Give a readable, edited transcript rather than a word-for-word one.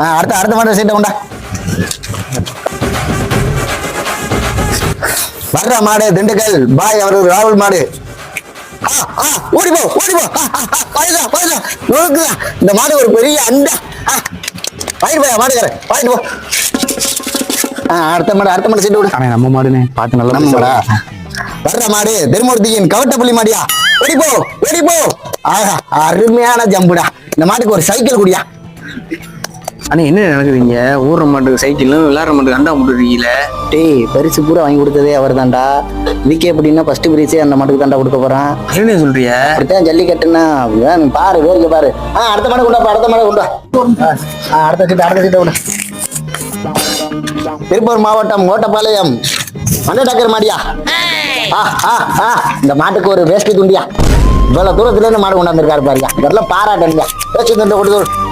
அடுத்த மாடு சீட்டை உண்டா. வர்ற மாடு திண்டுக்கல் பாய் அவர்கள் ராகுல் மாடு. ஓடிப்போ இந்த மாடு ஒரு பெரிய அண்டா. வாங்கிட்டு போயா மாடுக்கார, வாங்கிட்டு போ. அடுத்த மாடு சீட்டு விடு. நம்ம மாடுனே பார்த்து நல்லா மாடா. வர்ற மாடு திருமூர்த்தியின் கவட்டப்புள்ளி மாடியா. வெடிப்போ. அருமையான ஜம்புடா. இந்த மாட்டுக்கு ஒரு சைக்கிள் குடியா. அண்ணா என்ன நடக்குதுங்க? ஊர்ற மாட்டுக்கு சைக்கிளும் விளையாடுற மாட்டுக்கு அண்டா முட்டுறீங்கள. டேய் பரிசு பூரா வாங்கி கொடுத்ததே அவர் தான்டா. இதுக்கே எப்படின்னா ஃபர்ஸ்ட் பரிசே அந்த மாட்டுக்கு தாண்டா கொடுக்க போறான். என்ன சொல்றிய? அப்படித்தான் ஜல்லிக்கட்டுன்னா பாரு வேலைக்கு பாரு. அடுத்த மாடு கொண்டா. அடுத்த சீட்டை விட. திருப்பூர் மாவட்டம் ஓட்டப்பாளையம் மண்டடாக்கர் மாடியா. இந்த மாட்டுக்கு ஒரு வேஷ்டி துண்டியா. இவ்வளவு தூரத்துல இருந்து மாடு கொண்டாந்துருக்காரு பாருங்க. இதெல்லாம் பாராட்டணுங்க. வேஷ்டி துண்டை கொடுத்து